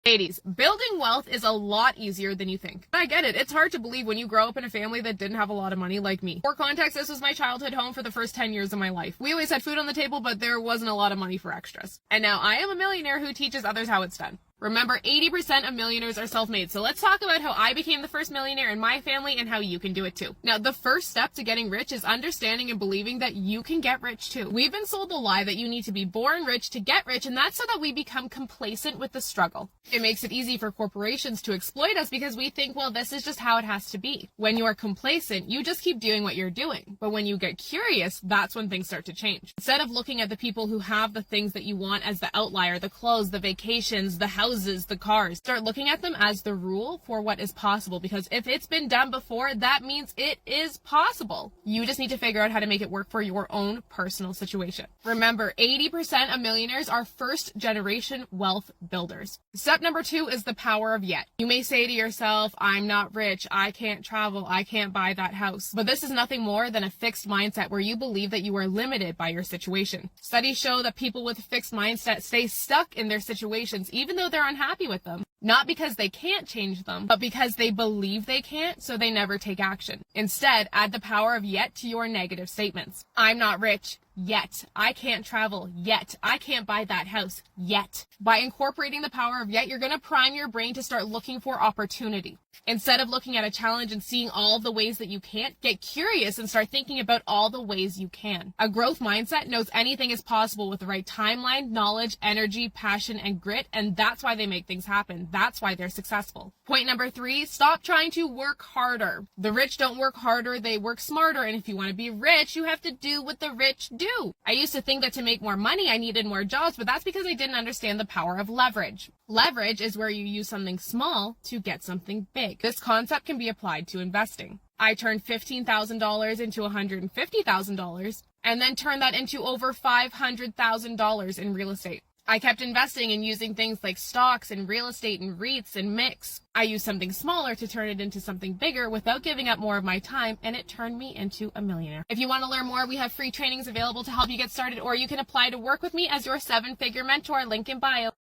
Ladies, building wealth is a lot easier than you think. I get it. It's hard to believe when you grow up in a family that didn't have a lot of money like me. For context, this was my childhood home for the first 10 years of my life. We always had food on the table, but there wasn't a lot of money for extras. And now I am a millionaire who teaches others how it's done. Remember, 80% of millionaires are self-made, so let's talk about how I became the first millionaire in my family and how you can do it too. Now, the first step to getting rich is understanding and believing that you can get rich too. We've been sold the lie that you need to be born rich to get rich, and that's so that we become complacent with the struggle. It makes it easy for corporations to exploit us because we think, well, this is just how it has to be. When you are complacent, you just keep doing what you're doing. But when you get curious, that's when things start to change. Instead of looking at the people who have the things that you want as the outlier, the clothes, the vacations, the houses, the cars, start looking at them as the rule for what is possible, because if it's been done before, that means it is possible. You just need to figure out how to make it work for your own personal situation. Remember, 80% of millionaires are first generation wealth builders. Step number 2 is the power of yet. You may say to yourself, I'm not rich, I can't travel, I can't buy that house. But this is nothing more than a fixed mindset where you believe that you are limited by your situation. Studies show that people with a fixed mindset stay stuck in their situations even though they're unhappy with them. Not because they can't change them, but because they believe they can't, so they never take action. Instead, add the power of yet to your negative statements. I'm not rich. Yet. I can't travel. Yet. I can't buy that house. Yet. By incorporating the power of yet, you're going to prime your brain to start looking for opportunity. Instead of looking at a challenge and seeing all of the ways that you can't, get curious and start thinking about all the ways you can. A growth mindset knows anything is possible with the right timeline, knowledge, energy, passion, and grit, and that's why they make things happen. That's why they're successful. Point number 3, stop trying to work harder. The rich don't work harder, they work smarter, and if you want to be rich, you have to do what the rich do. I used to think that to make more money, I needed more jobs, but that's because I didn't understand the power of leverage. Leverage is where you use something small to get something big. This concept can be applied to investing. I turned $15,000 into $150,000 and then turned that into over $500,000 in real estate. I kept investing and using things like stocks and real estate and REITs and mix. I used something smaller to turn it into something bigger without giving up more of my time, and it turned me into a millionaire. If you want to learn more, we have free trainings available to help you get started, or you can apply to work with me as your 7-figure mentor, link in bio.